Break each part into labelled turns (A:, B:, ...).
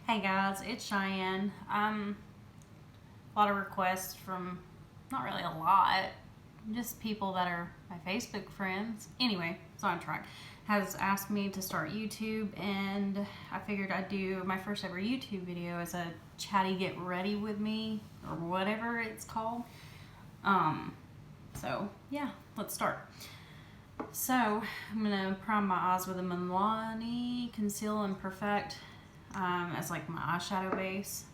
A: Hey guys, it's Cheyenne. A lot of requests from, not really a lot, just people that are my Facebook friends. Anyway, it's on track. Has asked me to start YouTube, and I figured I'd do my first ever YouTube video as a chatty get ready with me, or whatever it's called. So yeah, let's start. So I'm gonna prime my eyes with a Milani Conceal and Perfect as like my eyeshadow base.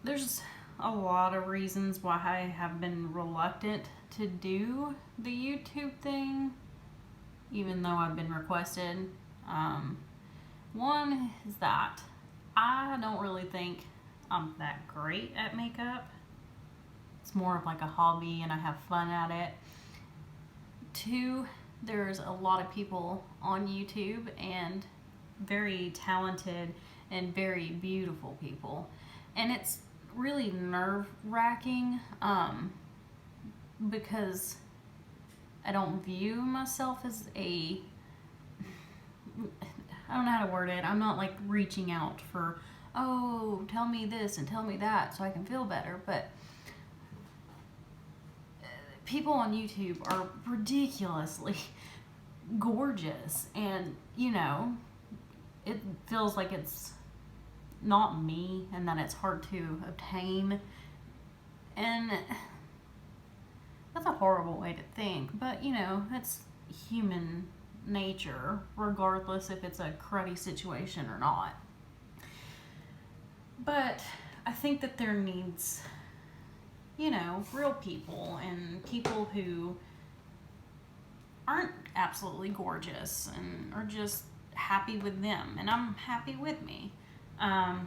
A: There's a lot of reasons why I have been reluctant to do the YouTube thing, even though I've been requested. One is that I don't really think I'm that great at makeup. It's more of like a hobby and I have fun at it. Two, there's a lot of people on YouTube and very talented and very beautiful people. And it's really nerve-wracking because I don't view myself as I don't know how to word it. I'm not like reaching out for, oh, tell me this and tell me that so I can feel better. But people on YouTube are ridiculously gorgeous, and you know, it feels like it's not me and that it's hard to obtain, and that's a horrible way to think, but you know, it's human nature regardless if it's a cruddy situation or not. But I think that there needs, you know, real people and people who aren't absolutely gorgeous and are just happy with them, and I'm happy with me. I'm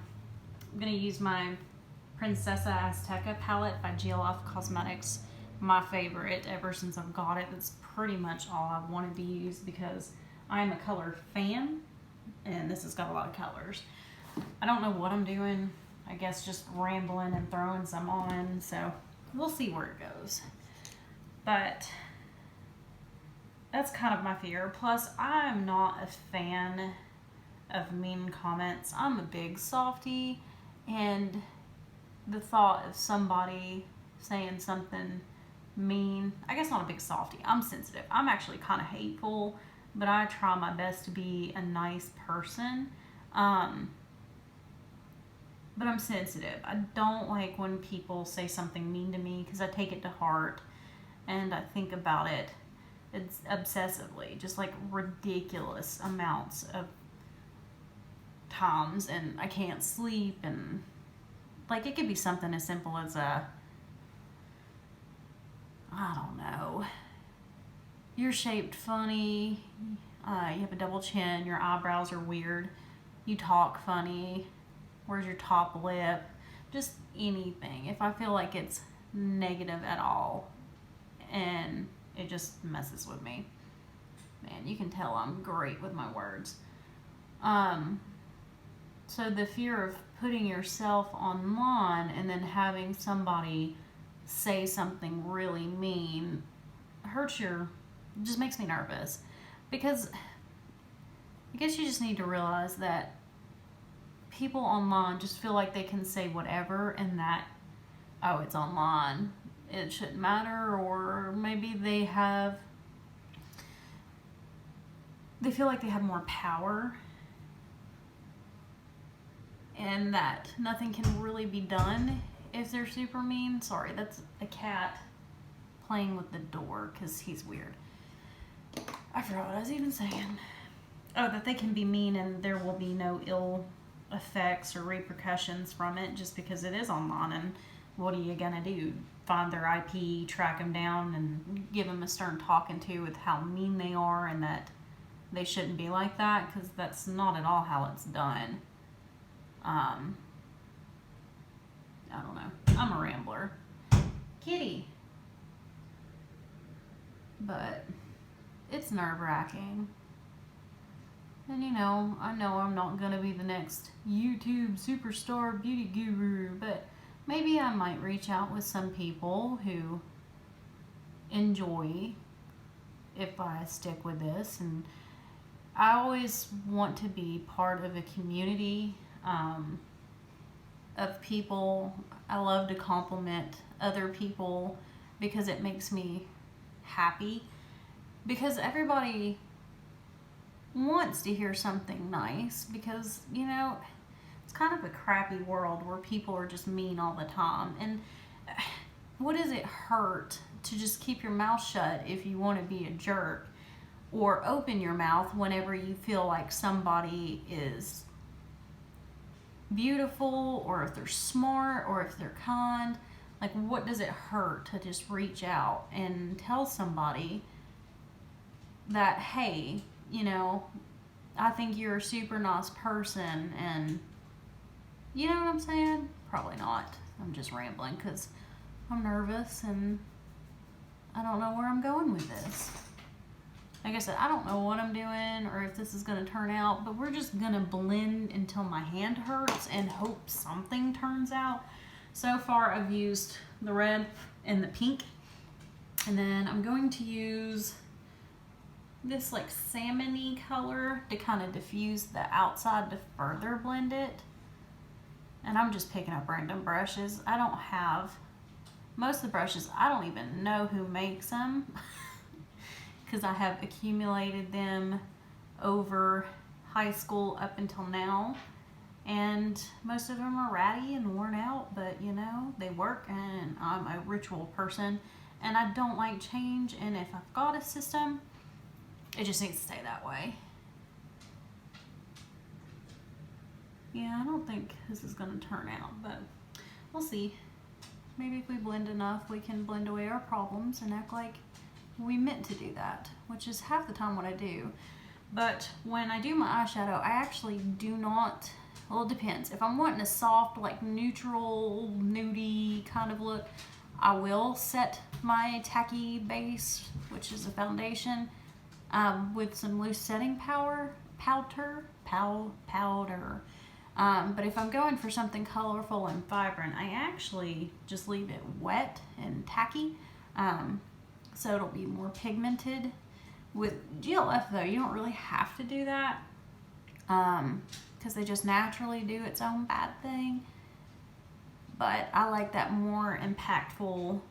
A: gonna use my Princess Azteca palette by GLF Cosmetics, my favorite ever since I've got it. That's pretty much all I've wanted to use because I'm a color fan, and this has got a lot of colors. I don't know what I'm doing. I guess just rambling and throwing some on, so we'll see where it goes. But that's kind of my fear. Plus, I'm not a fan of mean comments. I'm a big softie, and the thought of somebody saying something mean, I guess not a big softie, I'm sensitive. I'm actually kind of hateful, but I try my best to be a nice person. But I'm sensitive. I don't like when people say something mean to me because I take it to heart and I think about it. It's obsessively, just like ridiculous amounts of times, and I can't sleep, and like it could be something as simple as I don't know, you're shaped funny, you have a double chin, your eyebrows are weird, you talk funny, where's your top lip, just anything. If I feel like it's negative at all, and it just messes with me. Man, you can tell I'm great with my words. So the fear of putting yourself online and then having somebody say something really mean just makes me nervous. Because I guess you just need to realize that people online just feel like they can say whatever, and that, oh, it's online, it shouldn't matter, or maybe they feel like they have more power and that nothing can really be done if they're super mean. Sorry, that's a cat playing with the door because he's weird. I forgot what I was even saying. Oh, that they can be mean and there will be no ill effects or repercussions from it just because it is online. And what are you gonna do? Find their IP, track them down, and give them a stern talking to with how mean they are and that they shouldn't be like that, because that's not at all how it's done. I don't know. I'm a rambler. Kitty. But it's nerve-wracking. And you know I'm not gonna be the next YouTube superstar beauty guru, but maybe I might reach out with some people who enjoy if I stick with this, and I always want to be part of a community of people. I love to compliment other people because it makes me happy. Because everybody wants to hear something nice because, you know, it's kind of a crappy world where people are just mean all the time. And what does it hurt to just keep your mouth shut if you want to be a jerk, or open your mouth whenever you feel like somebody is beautiful, or if they're smart, or if they're kind? Like, what does it hurt to just reach out and tell somebody that, hey, you know, I think you're a super nice person, and you know what I'm saying? Probably not. I'm just rambling because I'm nervous and I don't know where I'm going with this. Like I said, I don't know what I'm doing or if this is going to turn out, but we're just going to blend until my hand hurts and hope something turns out. So far, I've used the red and the pink, and then I'm going to use this like salmon-y color to kind of diffuse the outside to further blend it. And I'm just picking up random brushes. I don't have, most of the brushes, I don't even know who makes them because I have accumulated them over high school up until now. And most of them are ratty and worn out, but you know, they work, and I'm a ritual person and I don't like change. And if I've got a system, it just needs to stay that way. Yeah, I don't think this is going to turn out, but we'll see. Maybe if we blend enough, we can blend away our problems and act like we meant to do that, which is half the time what I do. But when I do my eyeshadow, I actually do not, well, it depends. If I'm wanting a soft, like neutral, nudie kind of look, I will set my tacky base, which is a foundation, with some loose setting powder. But if I'm going for something colorful and vibrant, I actually just leave it wet and tacky, so it'll be more pigmented. With GLF though, you don't really have to do that, because they just naturally do its own bad thing. But I like that more impactful,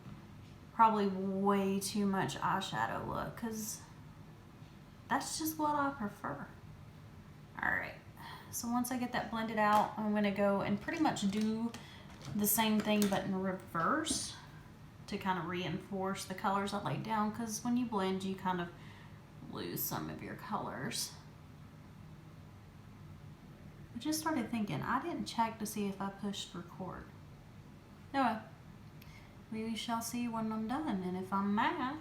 A: probably way too much eyeshadow look, because that's just what I prefer. Alright, so once I get that blended out, I'm going to go and pretty much do the same thing but in reverse to kind of reinforce the colors I laid down, because when you blend, you kind of lose some of your colors. I just started thinking, I didn't check to see if I pushed record. Anyway, we shall see when I'm done, and if I'm mad,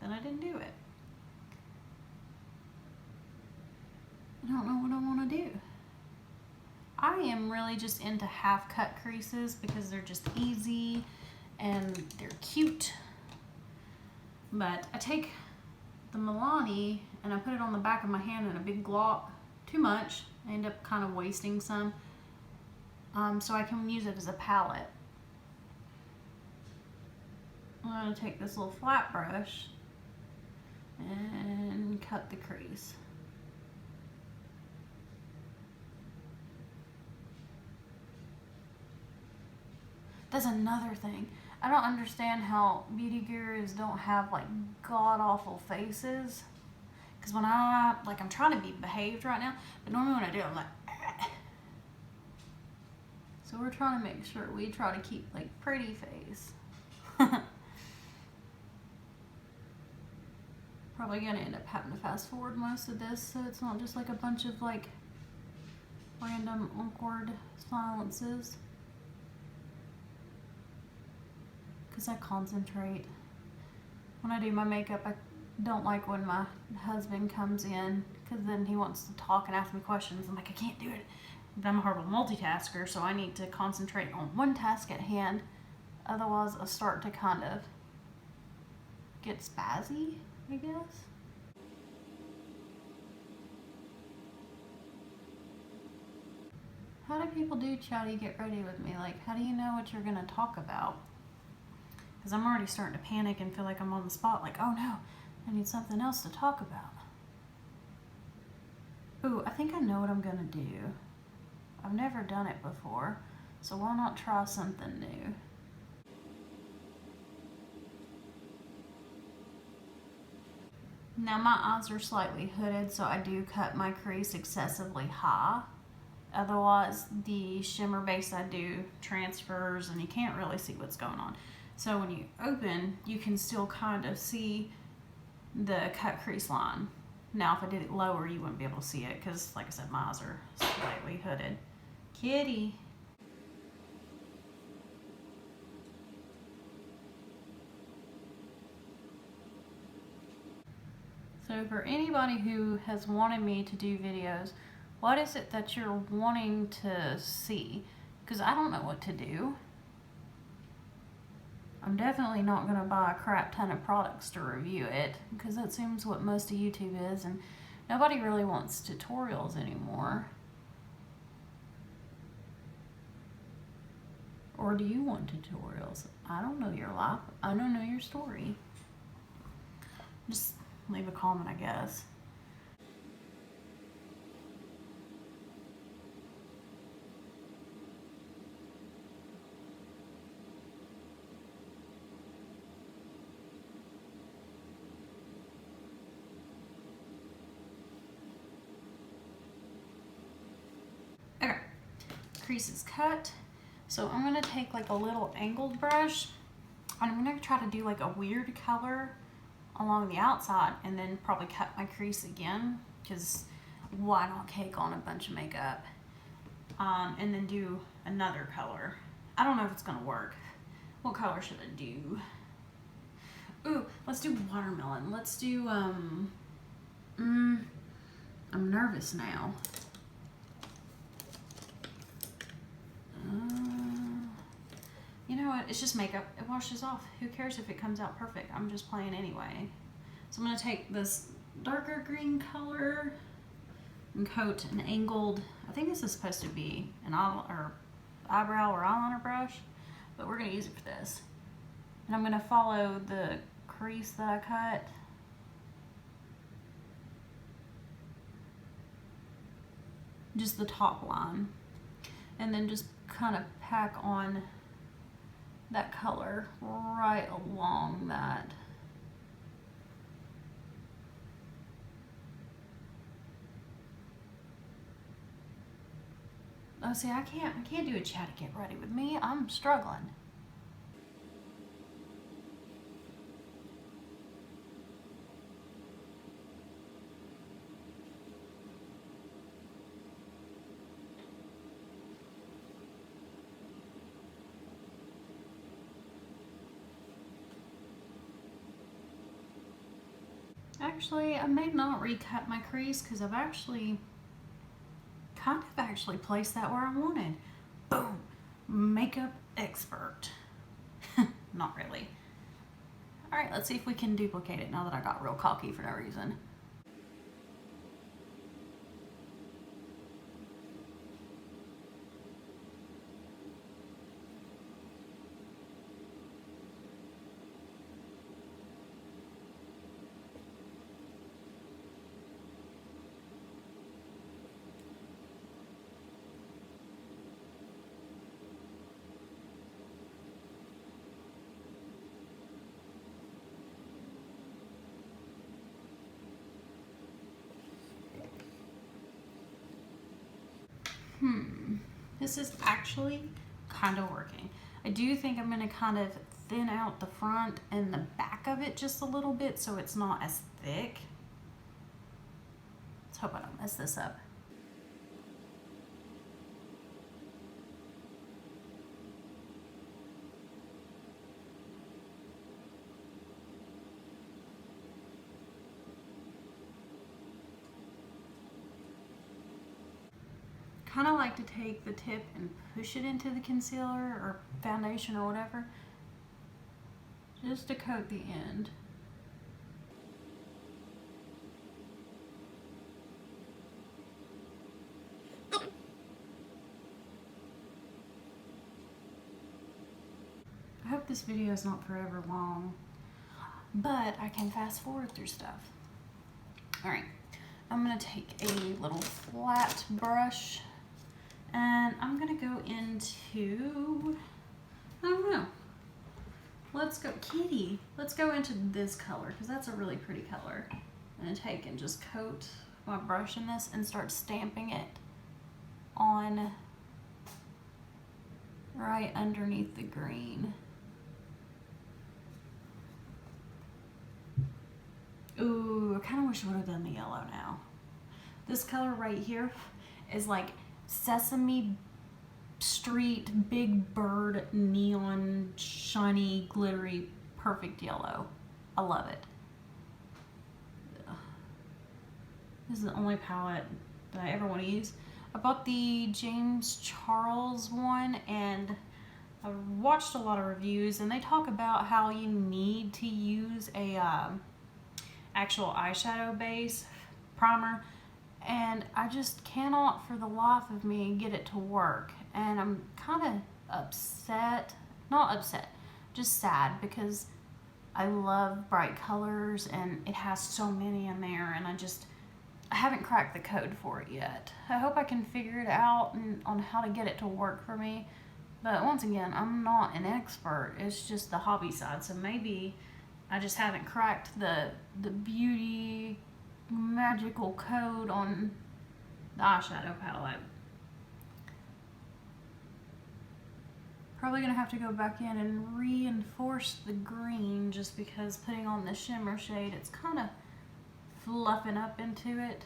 A: then I didn't do it. I don't know what I want to do. I am really just into half cut creases because they're just easy and they're cute. But I take the Milani and I put it on the back of my hand in a big glop. Too much. I end up kind of wasting some. So I can use it as a palette. I'm going to take this little flat brush and cut the crease. That's another thing. I don't understand how beauty gurus don't have like god-awful faces. Because when I'm trying to be behaved right now, but normally when I do, I'm like, so we're trying to make sure we try to keep like pretty face. Probably gonna end up having to fast forward most of this, so it's not just like a bunch of like random awkward silences. Because I concentrate. When I do my makeup, I don't like when my husband comes in, because then he wants to talk and ask me questions. I'm like, I can't do it. I'm a horrible multitasker, so I need to concentrate on one task at hand. Otherwise, I'll start to kind of get spazzy, I guess. How do people do chatty get ready with me? Like, how do you know what you're going to talk about? Because I'm already starting to panic and feel like I'm on the spot. Like, oh no, I need something else to talk about. Ooh, I think I know what I'm gonna do. I've never done it before, so why not try something new? Now my eyes are slightly hooded, so I do cut my crease excessively high. Otherwise, the shimmer base I do transfers and you can't really see what's going on. So when you open, you can still kind of see the cut crease line. Now if I did it lower, you wouldn't be able to see it because, like I said, my eyes are slightly hooded. Kitty. So for anybody who has wanted me to do videos, what is it that you're wanting to see? Because I don't know what to do. I'm definitely not going to buy a crap ton of products to review it, because that seems what most of YouTube is, and nobody really wants tutorials anymore. Or do you want tutorials? I don't know your life. I don't know your story. Just leave a comment, I guess. Okay, crease is cut. So I'm gonna take like a little angled brush and I'm gonna try to do like a weird color along the outside and then probably cut my crease again, because why not cake on a bunch of makeup? And then do another color. I don't know if it's gonna work. What color should I do? Ooh, let's do watermelon. Let's do, I'm nervous now. You know what? It's just makeup. It washes off. Who cares if it comes out perfect? I'm just playing anyway. So I'm going to take this darker green color and coat an angled, I think this is supposed to be an eyebrow or eyeliner brush, but we're going to use it for this. And I'm going to follow the crease that I cut. Just the top line. And then just kind of pack on that color right along that. Oh, see, I can't do a chat to get ready with me. I'm struggling. Actually, I may not recut my crease because I've actually placed that where I wanted. Boom! Makeup expert. Not really. Alright, let's see if we can duplicate it now that I got real cocky for no reason. This is actually kind of working. I do think I'm going to kind of thin out the front and the back of it just a little bit so it's not as thick. Let's hope I don't mess this up. Kind of like to take the tip and push it into the concealer or foundation or whatever, just to coat the end. I hope this video is not forever long, but I can fast forward through stuff. All right, I'm gonna take a little flat brush and I'm gonna go into, I don't know, let's go, Kitty, let's go into this color because that's a really pretty color. I'm gonna take and just coat my brush in this and start stamping it on right underneath the green. Ooh, I kind of wish I would have done the yellow now. This color right here is like Sesame Street Big Bird neon shiny glittery perfect yellow. I love it. This is the only palette that I ever want to use. I bought the James Charles one and I watched a lot of reviews and they talk about how you need to use a actual eyeshadow base primer, and I just cannot for the life of me get it to work, and I'm kind of upset, not upset, just sad, because I love bright colors and it has so many in there, and I haven't cracked the code for it yet. I hope I can figure it out on how to get it to work for me, but once again, I'm not an expert. It's just the hobby side, so maybe I just haven't cracked the beauty magical code on the eyeshadow palette. Probably gonna have to go back in and reinforce the green just because putting on the shimmer shade, it's kind of fluffing up into it.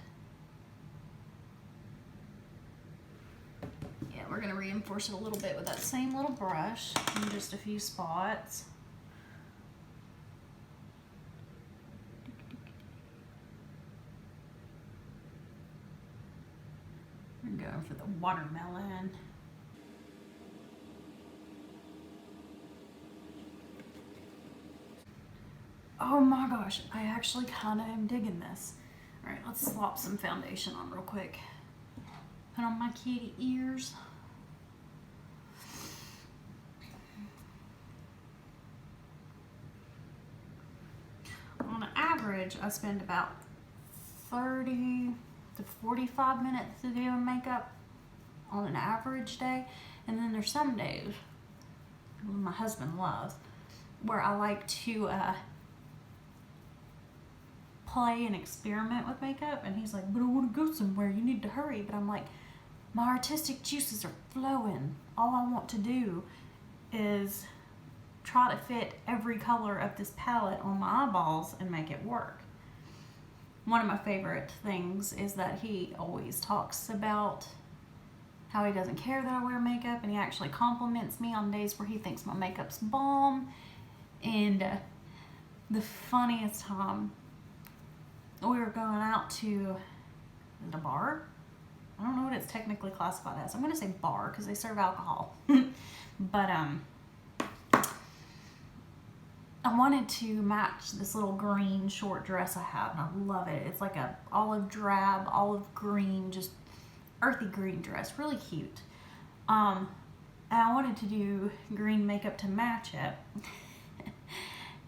A: Yeah, we're gonna reinforce it a little bit with that same little brush in just a few spots. I'm going for the watermelon. Oh my gosh, I actually kind of am digging this. All right, let's slop some foundation on real quick. Put on my kitty ears. On average, I spend about 30 to 45 minutes to do makeup on an average day. And then there's some days, my husband loves, where I like to play and experiment with makeup, and he's like, but I want to go somewhere, you need to hurry. But I'm like, my artistic juices are flowing. All I want to do is try to fit every color of this palette on my eyeballs and make it work. One of my favorite things is that he always talks about how he doesn't care that I wear makeup, and he actually compliments me on days where he thinks my makeup's bomb. And the funniest time, we were going out to the bar. I don't know what it's technically classified as. I'm gonna say bar because they serve alcohol. But I wanted to match this little green short dress I have, and I love it. It's like a olive drab, olive green, just earthy green dress, really cute. And I wanted to do green makeup to match it.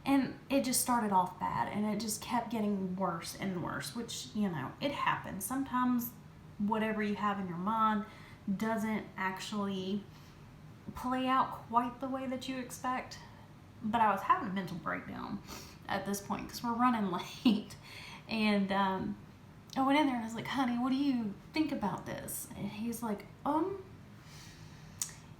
A: And it just started off bad, and it just kept getting worse and worse, which, you know, it happens. Sometimes whatever you have in your mind doesn't actually play out quite the way that you expect. But I was having a mental breakdown at this point because we're running late. And I went in there and I was like, honey, what do you think about this? And he's like,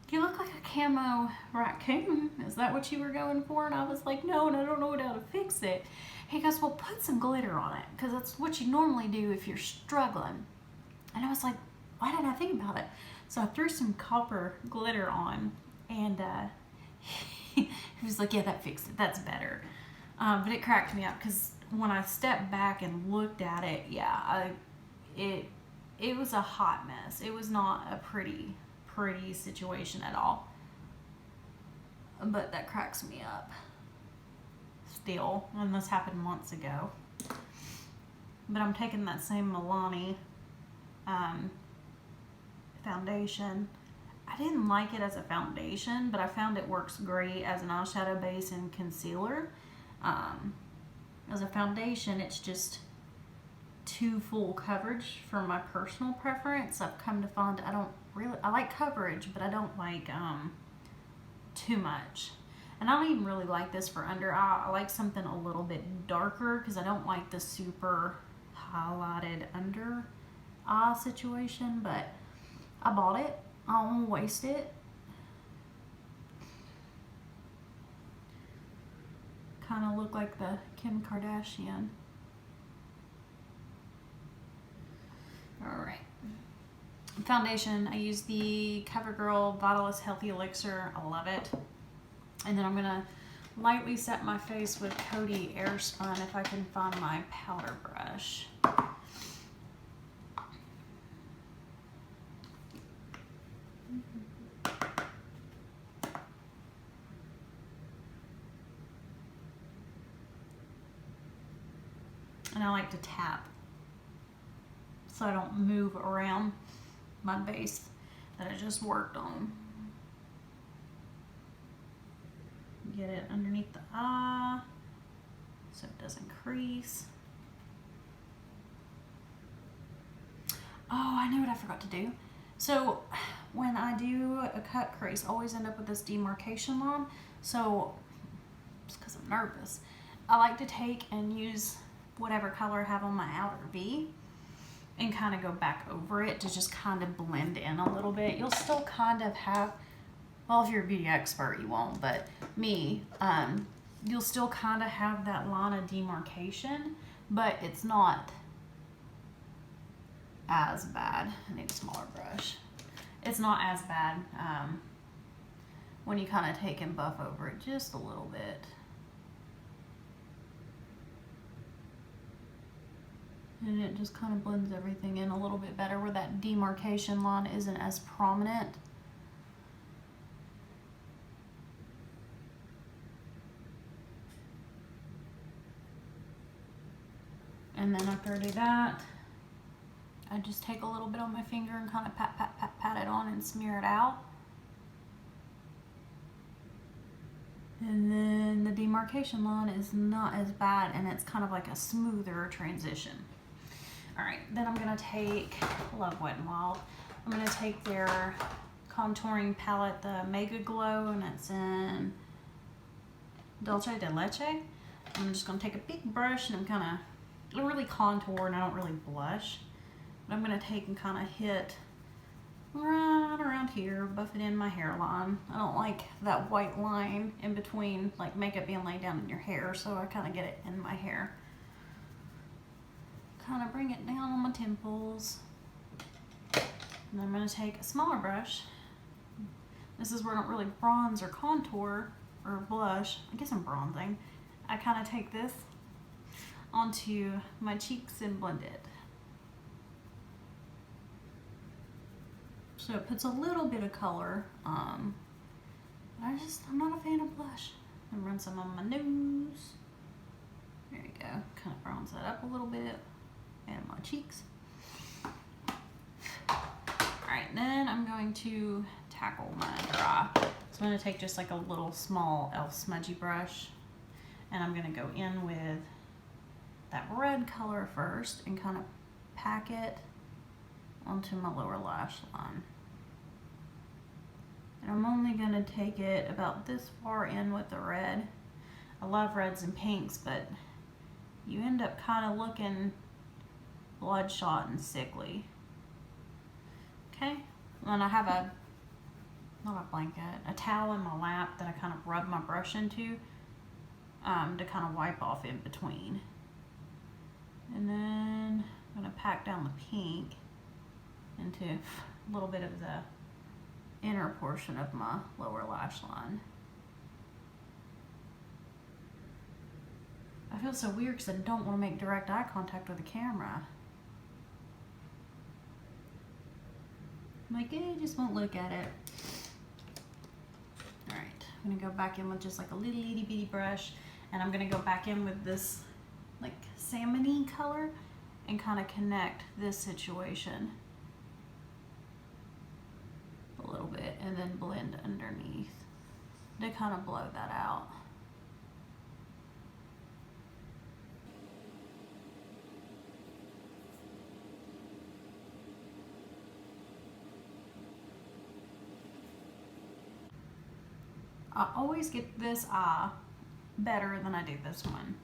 A: you look like a camo raccoon. Is that what you were going for? And I was like, no, and I don't know how to fix it. He goes, well, put some glitter on it because that's what you normally do if you're struggling. And I was like, why didn't I think about it? So I threw some copper glitter on, and he was like, yeah, that fixed it. That's better. But it cracked me up because when I stepped back and looked at it, yeah, it was a hot mess. It was not a pretty situation at all. But that cracks me up still, and this happened months ago. But I'm taking that same Milani foundation. I didn't like it as a foundation, but I found it works great as an eyeshadow base and concealer. As a foundation, it's just too full coverage for my personal preference. I've come to find I like coverage, but I don't like too much. And I don't even really like this for under eye. I like something a little bit darker because I don't like the super highlighted under eye situation, but I bought it. I won't waste it. Kind of look like the Kim Kardashian. Alright. Foundation, I use the CoverGirl Vitalist Healthy Elixir. I love it. And then I'm going to lightly set my face with Coty Airspun if I can find my powder brush. And I like to tap so I don't move around my base that I just worked on. Get it underneath the eye so it doesn't crease. Oh, I know what I forgot to do. So when I do a cut crease, I always end up with this demarcation line. So just because I'm nervous, I like to take and use whatever color I have on my outer V and kind of go back over it to just kind of blend in a little bit. You'll still kind of have, well, if you're a beauty expert, you won't, but me, you'll still kind of have that line of demarcation, but it's not as bad. I need a smaller brush. It's not as bad when you kind of take and buff over it just a little bit. And it just kind of blends everything in a little bit better where that demarcation line isn't as prominent. And then after I do that, I just take a little bit on my finger and kind of pat it on and smear it out. And then the demarcation line is not as bad and it's kind of like a smoother transition. All right, then I'm gonna take, I love Wet n Wild. I'm gonna take their contouring palette, the Mega Glow, and it's in Dulce de Leche. I'm just gonna take a big brush and I don't really contour and I don't really blush, but I'm gonna take and kind of hit right around here, buff it in my hairline. I don't like that white line in between, like makeup being laid down in your hair, so I kind of get it in my hair. Kind of bring it down on my temples. And then I'm going to take a smaller brush. This is where I don't really bronze or contour or blush. I guess I'm bronzing. I kind of take this onto my cheeks and blend it. So it puts a little bit of color. But I'm not a fan of blush. And run some on my nose. There you go. Kind of bronze that up a little bit. And my cheeks. Alright, then I'm going to tackle my dry. So I'm going to take just like a little small e.l.f. smudgy brush. And I'm going to go in with that red color first and kind of pack it onto my lower lash line. And I'm only going to take it about this far in with the red. I love reds and pinks, but you end up kind of looking bloodshot and sickly. Okay, and I have not a blanket, a towel in my lap that I kind of rub my brush into to kind of wipe off in between. And then I'm going to pack down the pink into a little bit of the inner portion of my lower lash line. I feel so weird because I don't want to make direct eye contact with the camera. I'm like, I just won't look at it. Alright, I'm going to go back in with just like a little itty bitty brush, and I'm going to go back in with this like salmon-y color and kind of connect this situation a little bit and then blend underneath to kind of blow that out. I always get this eye better than I do this one,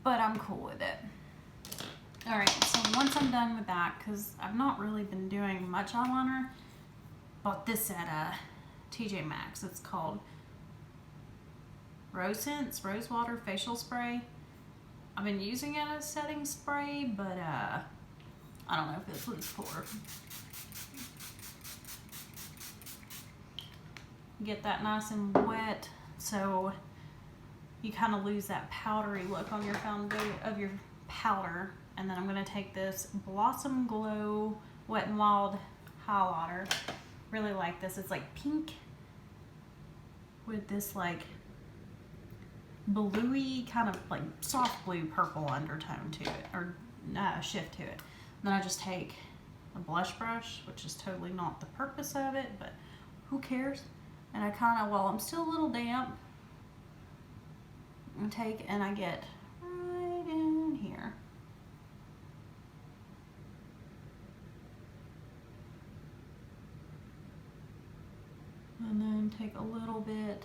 A: but I'm cool with it. Alright, so once I'm done with that, because I've not really been doing much eyeliner, bought this at TJ Maxx. It's called Rose Scents Rose Water Facial Spray. I've been using it as setting spray, but I don't know if this one's for. Get that nice and wet, so you kind of lose that powdery look on your foundation of your powder. And then I'm gonna take this Blossom Glow Wet n Wild highlighter. Really like this. It's like pink with this like bluey kind of like soft blue purple undertone to it, or shift to it. And then I just take a blush brush, which is totally not the purpose of it, but who cares? And I kind of, while I'm still a little damp, I take and I get right in here. And then take a little bit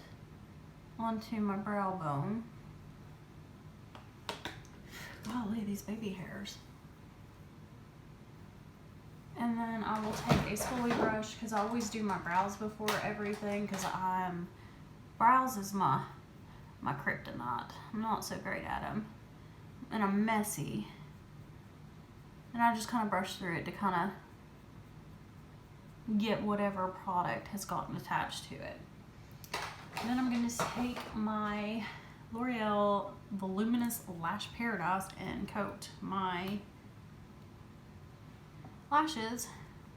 A: onto my brow bone. Golly, these baby hairs. And then I will take a spoolie brush, because I always do my brows before everything, because brows is my kryptonite. I'm not so great at them, and I'm messy. And I just kind of brush through it to kind of get whatever product has gotten attached to it. And then I'm going to take my L'Oreal Voluminous Lash Paradise and coat my lashes.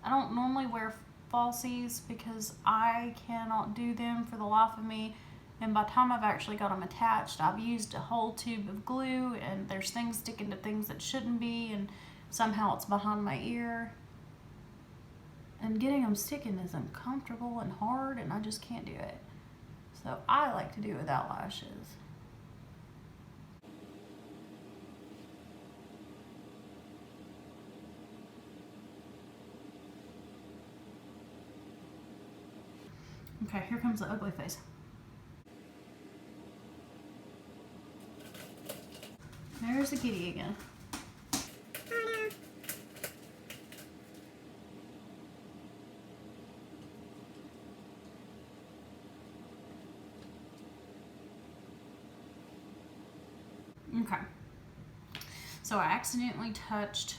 A: I don't normally wear falsies because I cannot do them for the life of me, and by the time I've actually got them attached, I've used a whole tube of glue, and there's things sticking to things that shouldn't be, and somehow it's behind my ear, and getting them sticking is uncomfortable and hard, and I just can't do it. So I like to do it without lashes. Okay, here comes the ugly face. There's the kitty again. Okay. So I accidentally touched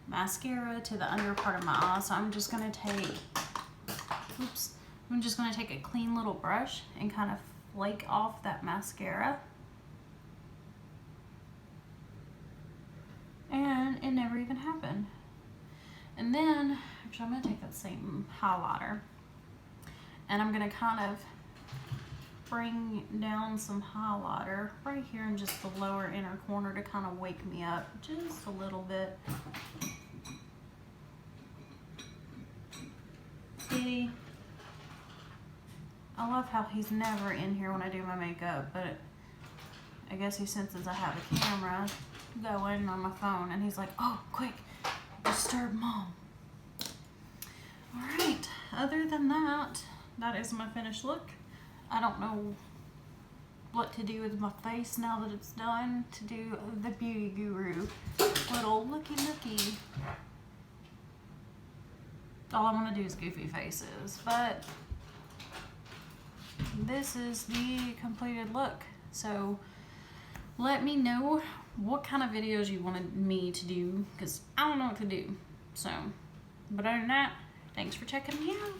A: mascara to the under part of my eye, so I'm just gonna take, I'm just gonna take a clean little brush and kind of flake off that mascara. And it never even happened. And then, actually I'm gonna take that same highlighter and I'm gonna kind of bring down some highlighter right here in just the lower inner corner to kind of wake me up just a little bit. Kitty. I love how he's never in here when I do my makeup, but I guess he senses I have a camera going on my phone, and he's like, oh, quick, disturb mom. Alright, other than that, that is my finished look. I don't know what to do with my face now that it's done, to do the beauty guru little looky. All I want to do is goofy faces, but this is the completed look. So let me know what kind of videos you wanted me to do, because I don't know what to do. So, but other than that, thanks for checking me out.